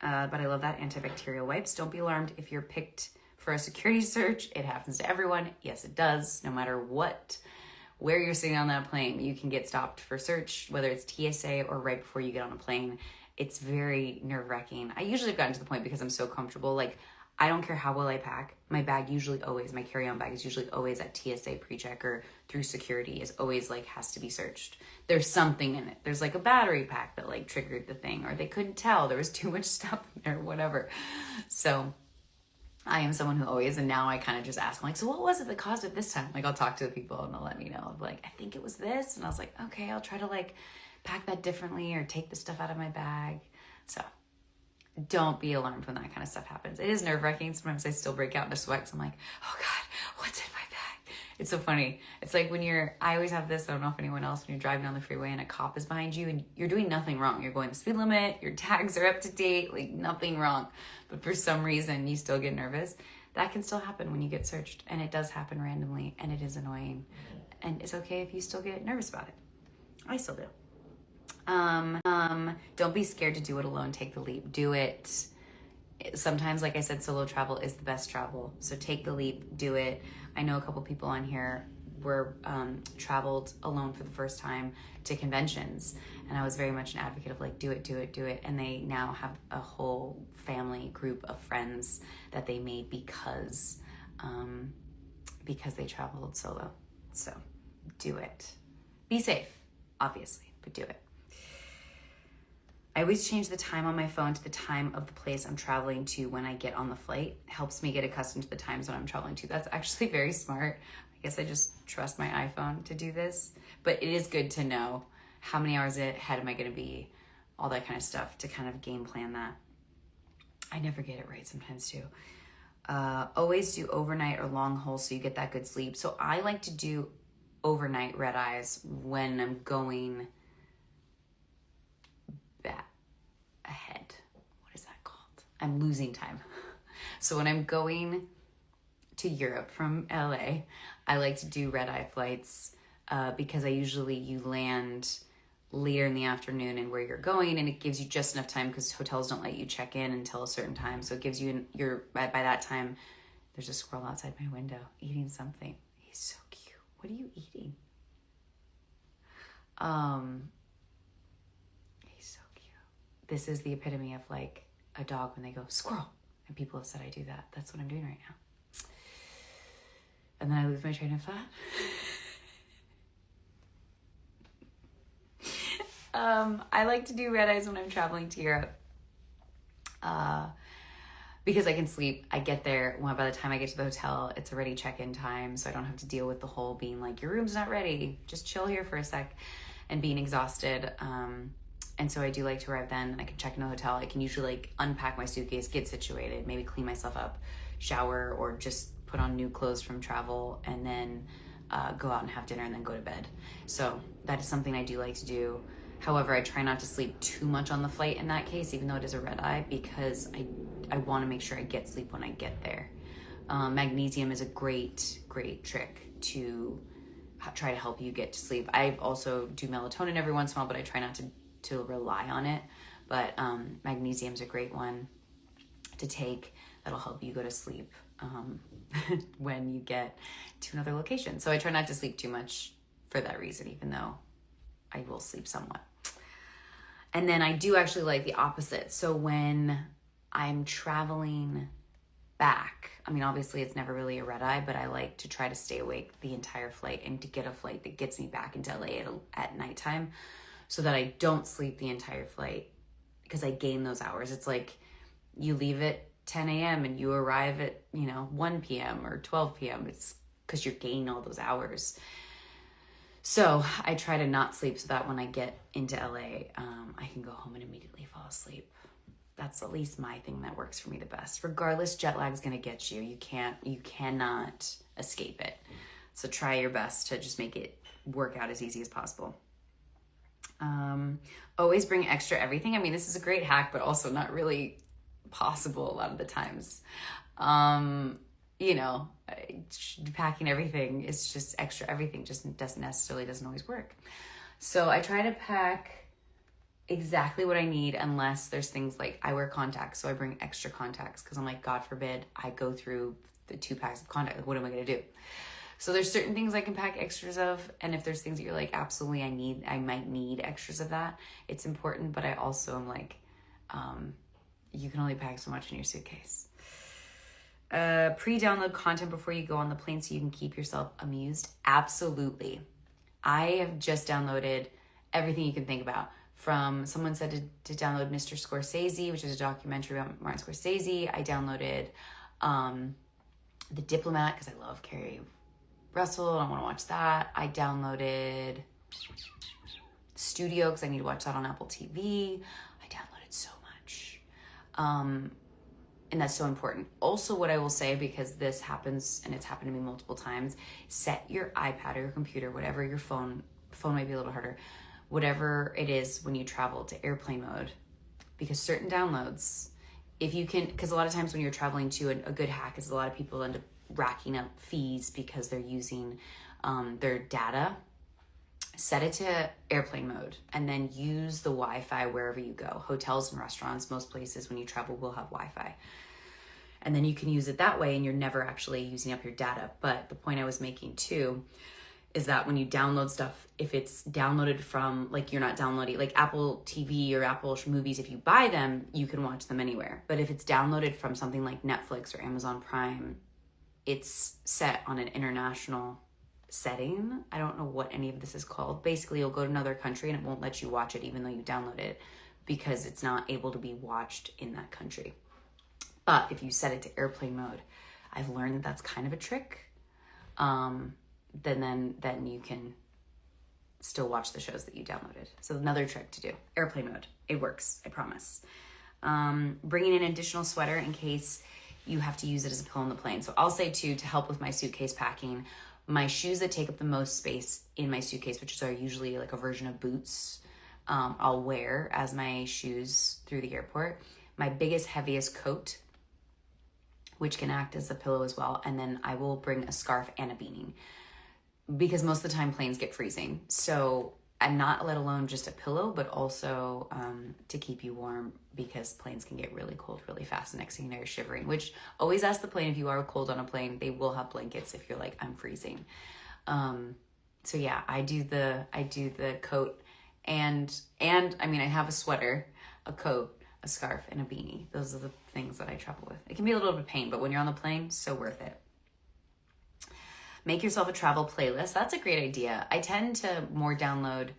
But I love that antibacterial wipes. Don't be alarmed if you're picked for a security search. It happens to everyone. Yes, it does. No matter where you're sitting on that plane, you can get stopped for search, whether it's TSA or right before you get on a plane. It's very nerve-wracking. I usually have gotten to the point because I'm so comfortable. Like, I don't care how well I pack. My bag usually always, my carry-on bag is usually always at TSA pre-check or through security, is always like has to be searched. There's something in it. There's like a battery pack that like triggered the thing, or they couldn't tell. There was too much stuff in there, whatever. So I am someone who always, and now I kind of just ask, I'm like, so what was it that caused it this time? Like, I'll talk to the people and they'll let me know. I'm like, I think it was this. And I was like, okay, I'll try to like pack that differently or take the stuff out of my bag. So don't be alarmed when that kind of stuff happens. It is nerve-wracking. Sometimes I still break out into sweat because I'm like, oh God, what's in my bag? It's so funny. It's like when I always have this, I don't know if anyone else, when you're driving down the freeway and a cop is behind you and you're doing nothing wrong. You're going the speed limit, your tags are up to date, like nothing wrong. But for some reason you still get nervous. That can still happen when you get searched, and it does happen randomly, and it is annoying. And it's okay if you still get nervous about it. I still do. Don't be scared to do it alone. Take the leap. Do it. Sometimes, like I said, solo travel is the best travel. So take the leap. Do it. I know a couple people on here were traveled alone for the first time to conventions, and I was very much an advocate of like, do it. And they now have a whole family group of friends that they made because they traveled solo. So do it. Be safe, obviously, but do it. I always change the time on my phone to the time of the place I'm traveling to when I get on the flight. It helps me get accustomed to the times when I'm traveling to. That's actually very smart. I guess I just trust my iPhone to do this. But it is good to know how many hours ahead am I going to be, all that kind of stuff, to kind of game plan that. I never get it right sometimes too. Always do overnight or long haul so you get that good sleep. So I like to do overnight red eyes when I'm going back ahead. What is that called? I'm losing time. So when I'm going to Europe from LA, I like to do red eye flights because you land later in the afternoon and where you're going, and it gives you just enough time because hotels don't let you check in until a certain time. So it gives you by that time, there's a squirrel outside my window eating something. He's so cute. What are you eating? He's so cute. This is the epitome of like a dog when they go squirrel, and people have said I do that. That's what I'm doing right now. And then I lose my train of thought. I like to do red eyes when I'm traveling to Europe. Because I can sleep. I get there, well, by the time I get to the hotel, it's already check-in time, so I don't have to deal with the whole being like, your room's not ready, just chill here for a sec, and being exhausted. And so I do like to arrive then. I can check in a hotel. I can usually like unpack my suitcase, get situated, maybe clean myself up, shower, or just put on new clothes from travel, and then go out and have dinner and then go to bed. So that is something I do like to do. However, I try not to sleep too much on the flight in that case, even though it is a red eye, because I want to make sure I get sleep when I get there. Magnesium is a great trick to try to help you get to sleep. I also do melatonin every once in a while, but I try not to rely on it. But magnesium is a great one to take that'll help you go to sleep when you get to another location. So I try not to sleep too much for that reason, even though I will sleep somewhat. And then I do actually like the opposite. So when I'm traveling back, I mean, obviously it's never really a red eye, but I like to try to stay awake the entire flight and to get a flight that gets me back into LA at nighttime so that I don't sleep the entire flight, because I gain those hours. It's like you leave at 10 a.m. and you arrive at, 1 p.m. or 12 p.m. It's because you're gaining all those hours. So I try to not sleep so that when I get into LA, I can go home and immediately fall asleep. That's at least my thing that works for me the best. Regardless, jet lag is going to get you. You cannot escape it. So try your best to just make it work out as easy as possible. Always bring extra everything. I mean, this is a great hack, but also not really possible a lot of the times. Packing everything is just extra everything, just doesn't always work. So I try to pack exactly what I need, unless there's things like I wear contacts, so I bring extra contacts because I'm like, God forbid I go through the 2 packs of contacts. Like, what am I going to do? So there's certain things I can pack extras of, and if there's things that you're like, absolutely I might need extras of that, it's important. But I also am like, you can only pack so much in your suitcase. Pre-download content before you go on the plane so you can keep yourself amused. Absolutely. I have just downloaded everything you can think about. From someone said to download Mr. Scorsese, which is a documentary about Martin Scorsese. I downloaded The Diplomat because I love Carrie Russell and I want to watch that. I downloaded Studio because I need to watch that on Apple TV. I downloaded so much. And that's so important. Also, what I will say, because this happens and it's happened to me multiple times, set your iPad or your computer, whatever your phone might be a little harder, whatever it is when you travel, to airplane mode. Because certain downloads, if you can, because a lot of times when you're traveling to a good hack is a lot of people end up racking up fees because they're using their data. Set it to airplane mode and then use the Wi-Fi wherever you go. Hotels and restaurants, most places when you travel will have Wi-Fi. And then you can use it that way and you're never actually using up your data. But the point I was making too is that when you download stuff, if it's downloaded from, like, you're not downloading, like Apple TV or Apple movies, if you buy them, you can watch them anywhere. But if it's downloaded from something like Netflix or Amazon Prime, it's set on an international setting. I don't know what any of this is called. Basically, you'll go to another country and it won't let you watch it even though you download it because it's not able to be watched in that country. But if you set it to airplane mode, I've learned that that's kind of a trick. Then you can still watch the shows that you downloaded. So another trick to do, airplane mode. It works, I promise. Bringing in an additional sweater in case you have to use it as a pillow on the plane. So I'll say too, to help with my suitcase packing, my shoes that take up the most space in my suitcase, which are usually like a version of boots, I'll wear as my shoes through the airport. My biggest, heaviest coat, which can act as a pillow as well. And then I will bring a scarf and a beanie because most of the time planes get freezing. So I'm not, let alone just a pillow, but also to keep you warm because planes can get really cold really fast. The next thing you know, you're shivering, which always ask the plane if you are cold on a plane. They will have blankets if you're like, I'm freezing. So yeah, I do the coat and I mean, I have a sweater, a coat, a scarf, and a beanie. Those are the things that I travel with. It can be a little bit of pain, but when you're on the plane, so worth it. Make yourself a travel playlist. That's a great idea. I tend to more download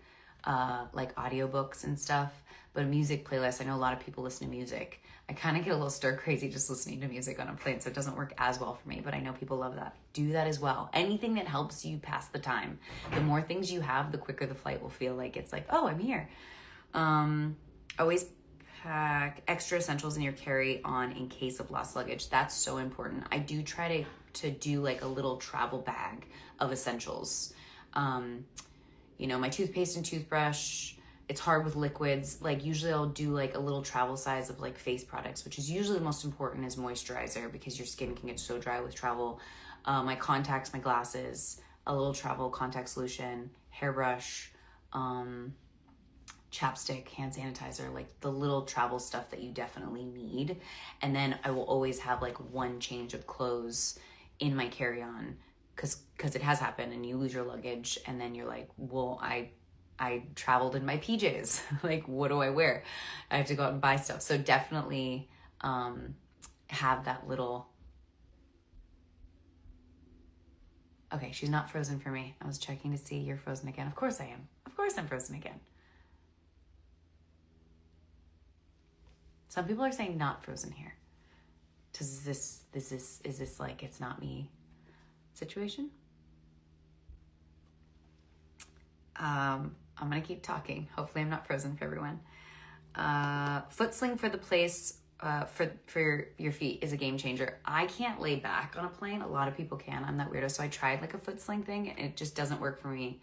like audiobooks and stuff, but a music playlist. I know a lot of people listen to music. I kind of get a little stir crazy just listening to music on a plane, so it doesn't work as well for me, but I know people love that. Do that as well. Anything that helps you pass the time. The more things you have, the quicker the flight will feel like it's like, oh, I'm here. Always pack extra essentials in your carry-on in case of lost luggage. That's so important. I do try to do like a little travel bag of essentials. You know, my toothpaste and toothbrush. It's hard with liquids. Like usually I'll do like a little travel size of like face products, which is usually the most important is moisturizer because your skin can get so dry with travel. My contacts, my glasses, a little travel contact solution, hairbrush, chapstick, hand sanitizer, like the little travel stuff that you definitely need. And then I will always have like one change of clothes in my carry-on because it has happened and you lose your luggage and then you're like, well, I traveled in my PJs. Like, what do I wear? I have to go out and buy stuff. So definitely have that little... Okay, she's not frozen for me. I was checking to see you're frozen again. Of course I am. Of course I'm frozen again. Some people are saying not frozen here. Is this like it's not me situation? I'm gonna keep talking. Hopefully I'm not frozen for everyone. Foot sling for the place for your feet is a game changer. I can't lay back on a plane. A lot of people can. I'm that weirdo. So I tried like a foot sling thing and it just doesn't work for me.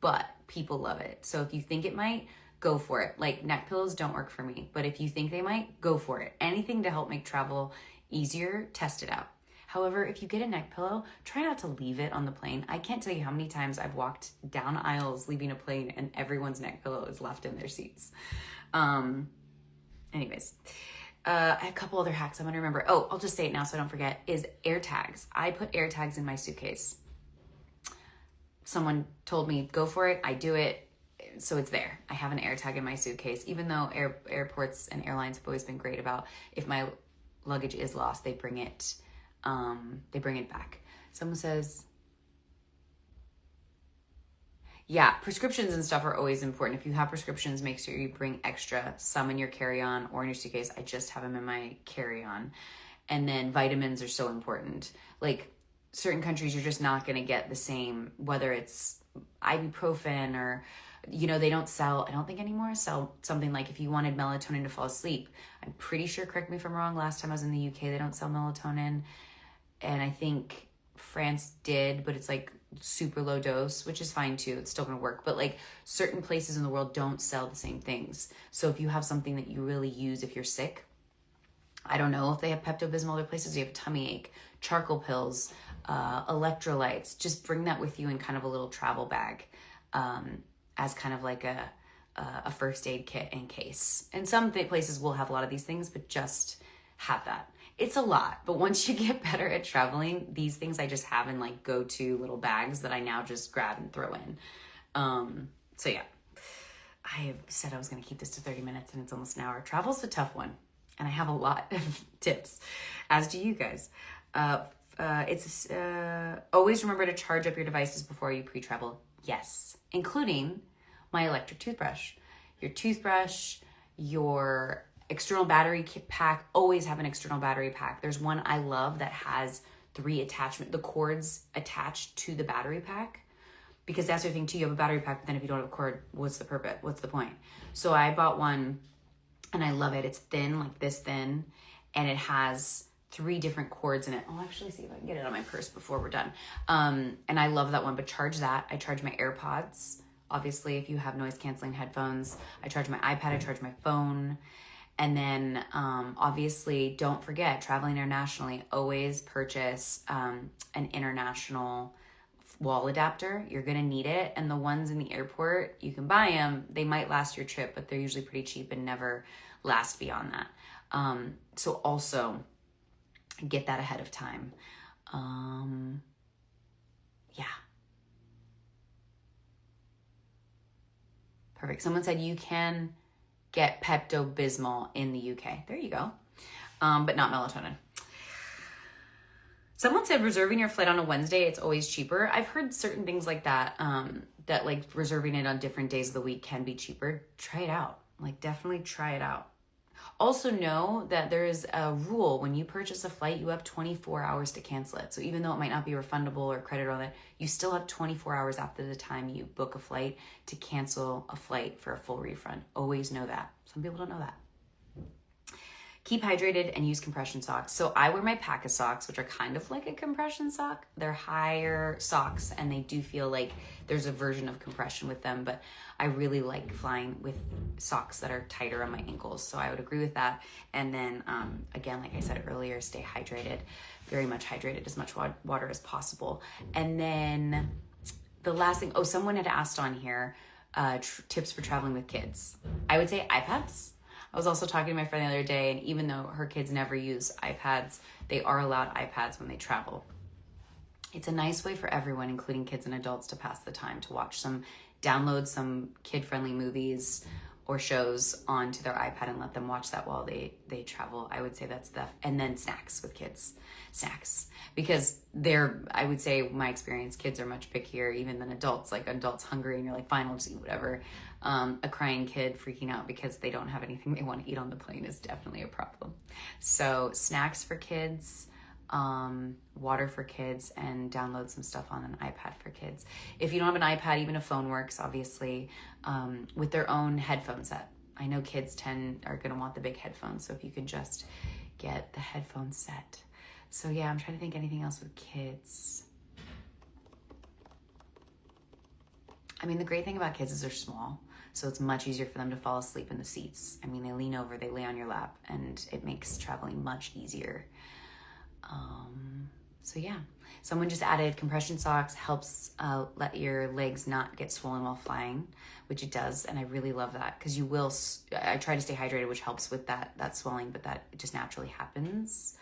But people love it. So if you think it might, go for it. Like neck pillows don't work for me. But if you think they might, go for it. Anything to help make travel easier, test it out. However, if you get a neck pillow, try not to leave it on the plane. I can't tell you how many times I've walked down aisles leaving a plane and everyone's neck pillow is left in their seats. Anyways, a couple other hacks I'm gonna remember. Oh, I'll just say it now so I don't forget, is air tags. I put air tags in my suitcase. Someone told me, go for it, I do it, so it's there. I have an air tag in my suitcase, even though airports and airlines have always been great about if my luggage is lost, they bring it back. Someone says, yeah, prescriptions and stuff are always important. If you have prescriptions, make sure you bring extra, some in your carry-on or in your suitcase. I just have them in my carry-on. And then vitamins are so important. Like certain countries, you're just not going to get the same, whether it's ibuprofen or, you know, they don't sell, I don't think anymore, sell something like if you wanted melatonin to fall asleep. I'm pretty sure, correct me if I'm wrong, last time I was in the UK, they don't sell melatonin. And I think France did, but it's like super low dose, which is fine too. It's still gonna work. But like certain places in the world don't sell the same things. So if you have something that you really use if you're sick, I don't know if they have Pepto-Bismol other places, you have tummy ache, charcoal pills, electrolytes, just bring that with you in kind of a little travel bag as kind of like a first aid kit in case. And some places will have a lot of these things, but just have that. It's a lot, but once you get better at traveling, these things I just have in like go-to little bags that I now just grab and throw in. So yeah, I have said I was going to keep this to 30 minutes and it's almost an hour. Travel's a tough one and I have a lot of tips, as do you guys. It's always remember to charge up your devices before you pre-travel. Yes, including my electric toothbrush. Your toothbrush, your external battery pack, always have an external battery pack. There's one I love that has the cords attached to the battery pack, because that's the thing too, you have a battery pack, but then if you don't have a cord, what's the purpose? What's the point? So I bought one and I love it. It's thin, like this thin, and it has 3 different cords in it. I'll actually see if I can get it on my purse before we're done. And I love that one, but charge that. I charge my AirPods. Obviously, if you have noise canceling headphones, I charge my iPad, I charge my phone. And then obviously, don't forget, traveling internationally, always purchase an international wall adapter. You're gonna need it. And the ones in the airport, you can buy them. They might last your trip, but they're usually pretty cheap and never last beyond that. So also get that ahead of time. Yeah. Perfect. Someone said you can get Pepto-Bismol in the UK. There you go. But not melatonin. Someone said reserving your flight on a Wednesday, it's always cheaper. I've heard certain things like that, that like reserving it on different days of the week can be cheaper. Try it out. Like definitely try it out. Also know that there is a rule when you purchase a flight, you have 24 hours to cancel it. So even though it might not be refundable or credit or all that, you still have 24 hours after the time you book a flight to cancel a flight for a full refund. Always know that. Some people don't know that. Keep hydrated and use compression socks. So I wear my pack of socks, which are kind of like a compression sock. They're higher socks and they do feel like there's a version of compression with them, but I really like flying with socks that are tighter on my ankles. So I would agree with that. And then again, like I said earlier, stay hydrated, very much hydrated, as much water as possible. And then the last thing, someone had asked on here, tips for traveling with kids. I would say iPads. I was also talking to my friend the other day, and even though her kids never use iPads, they are allowed iPads when they travel. It's a nice way for everyone, including kids and adults, to pass the time, to download some kid-friendly movies or shows onto their iPad and let them watch that while they travel. I would say that's and then snacks with kids. Snacks. Because I would say, my experience, kids are much pickier even than adults. Like adults hungry and you're like, fine, we'll just eat whatever. A crying kid freaking out because they don't have anything they want to eat on the plane is definitely a problem. So snacks for kids, water for kids, and download some stuff on an iPad for kids. If you don't have an iPad, even a phone works, obviously, with their own headphone set. I know kids are going to want the big headphones, so if you can just get the headphone set. So yeah, I'm trying to think anything else with kids. I mean, the great thing about kids is they're small, so it's much easier for them to fall asleep in the seats. I mean, they lean over, they lay on your lap, and it makes traveling much easier. So yeah, someone just added compression socks helps let your legs not get swollen while flying, which it does, and I really love that because I try to stay hydrated, which helps with that swelling, but that just naturally happens.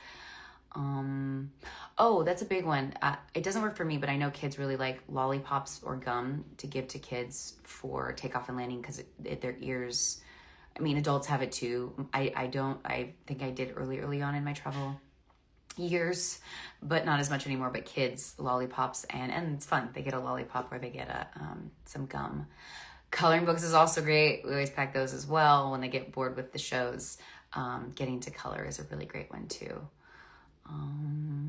That's a big one. It doesn't work for me, but I know kids really like lollipops or gum to give to kids for takeoff and landing because their ears, I mean, adults have it too. I think I did early on in my travel years, but not as much anymore. But kids, lollipops, and it's fun. They get a lollipop or they get some gum. Coloring books is also great. We always pack those as well when they get bored with the shows. Getting to color is a really great one too.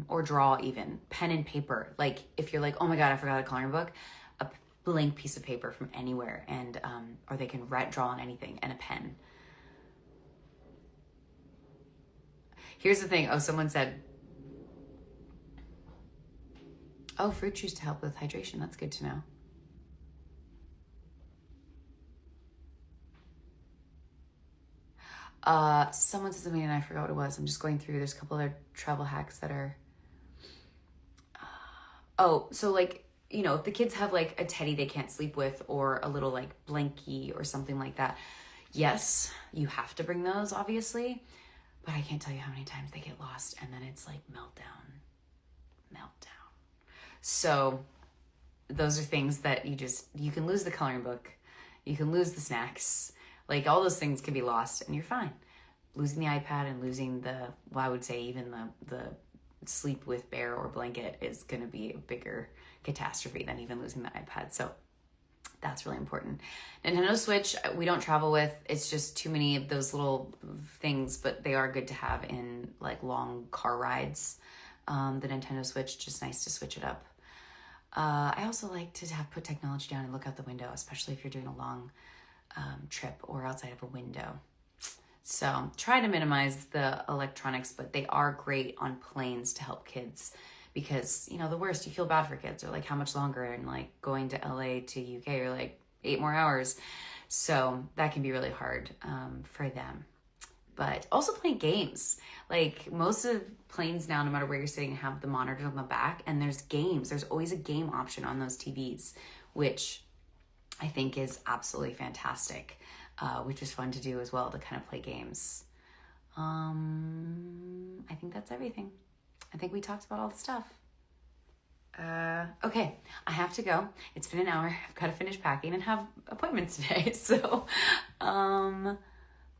Or draw, even pen and paper. Like if you're like, oh my god, I forgot a coloring book, a blank piece of paper from anywhere, and or they can draw on anything, and a pen. Here's the thing. Someone said, fruit juice to help with hydration. That's good to know. Someone said something and I forgot what it was. I'm just going through. There's a couple other travel hacks that are, so like, if the kids have like a teddy they can't sleep with or a little like blankie or something like that, yes, you have to bring those, obviously, but I can't tell you how many times they get lost and then it's like meltdown. So those are things that you can lose the coloring book, you can lose the snacks, like all those things can be lost and you're fine. Losing the iPad and losing I would say even the sleep with bear or blanket is going to be a bigger catastrophe than even losing the iPad. So that's really important. Nintendo Switch, we don't travel with. It's just too many of those little things, but they are good to have in like long car rides. The Nintendo Switch, just nice to switch it up. I also like to put technology down and look out the window, especially if you're doing a long trip or outside of a window. So try to minimize the electronics, but they are great on planes to help kids because, the worst, you feel bad for kids. Or like, how much longer? And like going to LA to UK or like 8 more hours. So that can be really hard for them. But also playing games. Like most of planes now, no matter where you're sitting, have the monitors on the back and there's games. There's always a game option on those TVs, which I think is absolutely fantastic, which is fun to do as well, to kind of play games. I think that's everything. I think we talked about all the stuff. Okay, I have to go. It's been an hour. I've got to finish packing and have appointments today. So,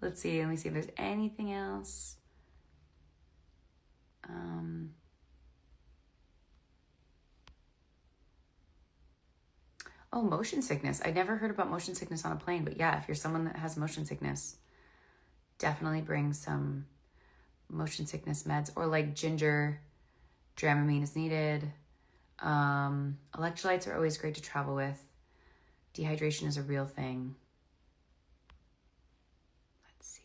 let's see. Let me see if there's anything else. Oh, motion sickness. I never heard about motion sickness on a plane, but yeah, if you're someone that has motion sickness, definitely bring some motion sickness meds, or like ginger, Dramamine is needed. Electrolytes are always great to travel with. Dehydration is a real thing. Let's see.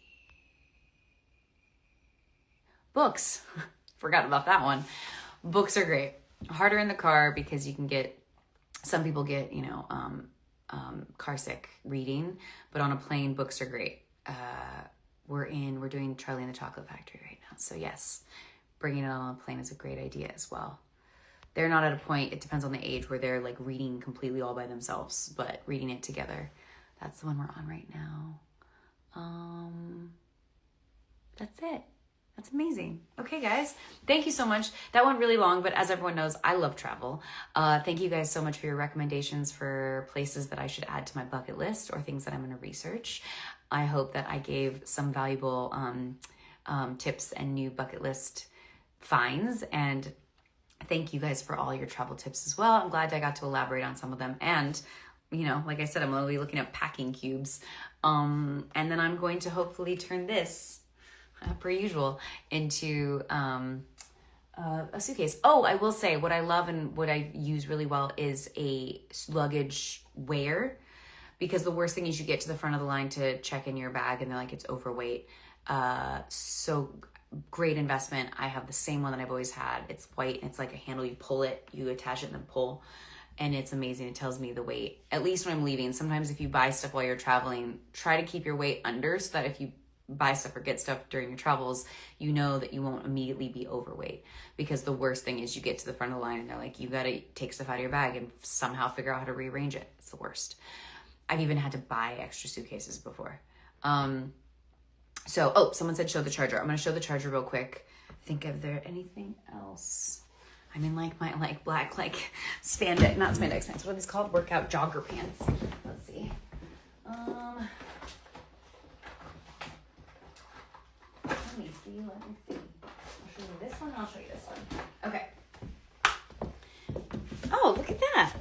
Books. Forgot about that one. Books are great. Harder in the car because you can get, some people get, car sick reading, but on a plane, books are great. We're doing Charlie and the Chocolate Factory right now. So yes, bringing it on a plane is a great idea as well. They're not at a point, it depends on the age, where they're like reading completely all by themselves, but reading it together. That's the one we're on right now. That's it. That's amazing. Okay, guys, thank you so much. That went really long, but as everyone knows, I love travel. Thank you guys so much for your recommendations for places that I should add to my bucket list or things that I'm going to research. I hope that I gave some valuable tips and new bucket list finds, and thank you guys for all your travel tips as well. I'm glad I got to elaborate on some of them. And, like I said, I'm going to be looking at packing cubes. And then I'm going to hopefully turn this, per usual, into a suitcase. Oh, I will say what I love and what I use really well is a luggage wear, because the worst thing is you get to the front of the line to check in your bag and they're like, it's overweight. So great investment. I have the same one that I've always had. It's white and it's like a handle. You pull it, you attach it and then pull. And it's amazing. It tells me the weight, at least when I'm leaving. Sometimes if you buy stuff while you're traveling, try to keep your weight under so that if you buy stuff or get stuff during your travels, you know that you won't immediately be overweight. Because the worst thing is you get to the front of the line and they're like, you got to take stuff out of your bag and somehow figure out how to rearrange it. It's the worst. I've even had to buy extra suitcases before. Someone said show the charger. I'm going to show the charger real quick. Think of there anything else. I'm in my black spandex, not spandex pants. What are these called? Workout jogger pants. Let's see. Let me see. I'll show you this one. I'll show you this one. Okay. Oh, look at that.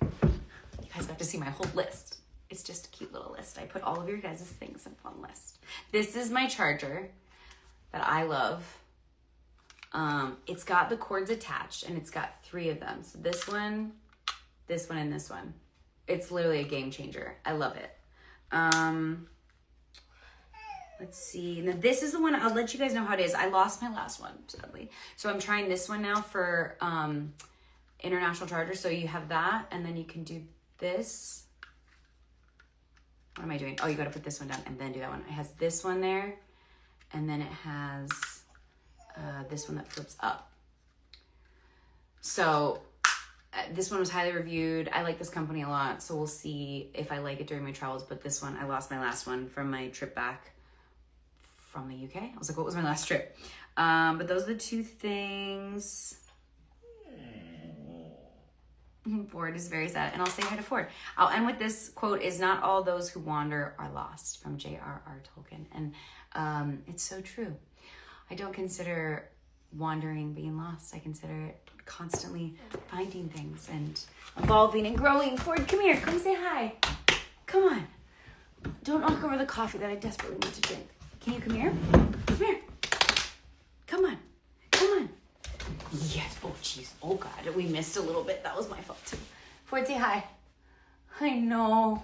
You guys got to see my whole list. It's just a cute little list. I put all of your guys' things in one list. This is my charger that I love. It's got the cords attached and it's got 3 of them. So this one, and this one. It's literally a game changer. I love it. Let's see. Now this is the one, I'll let you guys know how it is. I lost my last one, sadly. So I'm trying this one now for international charger. So you have that and then you can do this. What am I doing? Oh, you got to put this one down and then do that one. It has this one there, and then it has this one that flips up. So this one was highly reviewed. I like this company a lot, so we'll see if I like it during my travels. But this one, I lost my last one from my trip back from the UK. I was like, what was my last trip? But those are the 2 things. Ford is very sad, and I'll say hi to Ford. I'll end with this quote: "Is not all those who wander are lost," from J.R.R. Tolkien. And it's so true. I don't consider wandering being lost. I consider it constantly finding things and evolving and growing. Ford, come here. Come say hi. Come on. Don't knock over the coffee that I desperately need to drink. Can you come here? Come here. Come on. Come on. Yes. Oh, jeez. Oh, God. We missed a little bit. That was my fault, too. Ford, say hi. I know.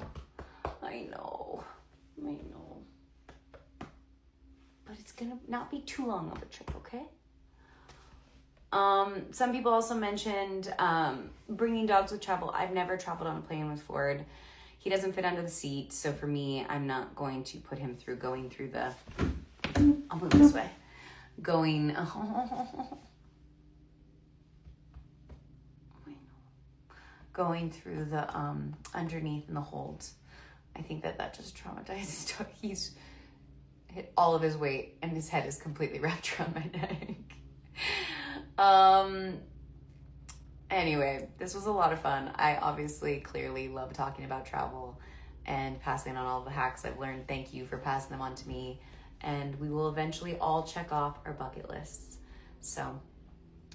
But it's going to not be too long of a trip, okay? Some people also mentioned bringing dogs with travel. I've never traveled on a plane with Ford. He doesn't fit under the seat. So for me, I'm not going to put him through going through the... I'll move this way. Going through the underneath in the holds. I think that just traumatizes him. He's hit all of his weight and his head is completely wrapped around my neck. Anyway, this was a lot of fun. I obviously clearly love talking about travel and passing on all the hacks I've learned. Thank you for passing them on to me. And we will eventually all check off our bucket lists. So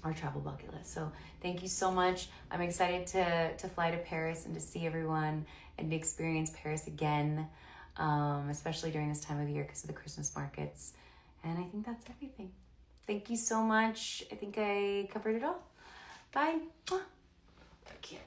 our travel bucket list. So thank you so much. I'm excited to fly to Paris and to see everyone and to experience Paris again, especially during this time of year because of the Christmas markets. And I think that's everything. Thank you so much. I think I covered it all. Bye. Mwah. Thank you.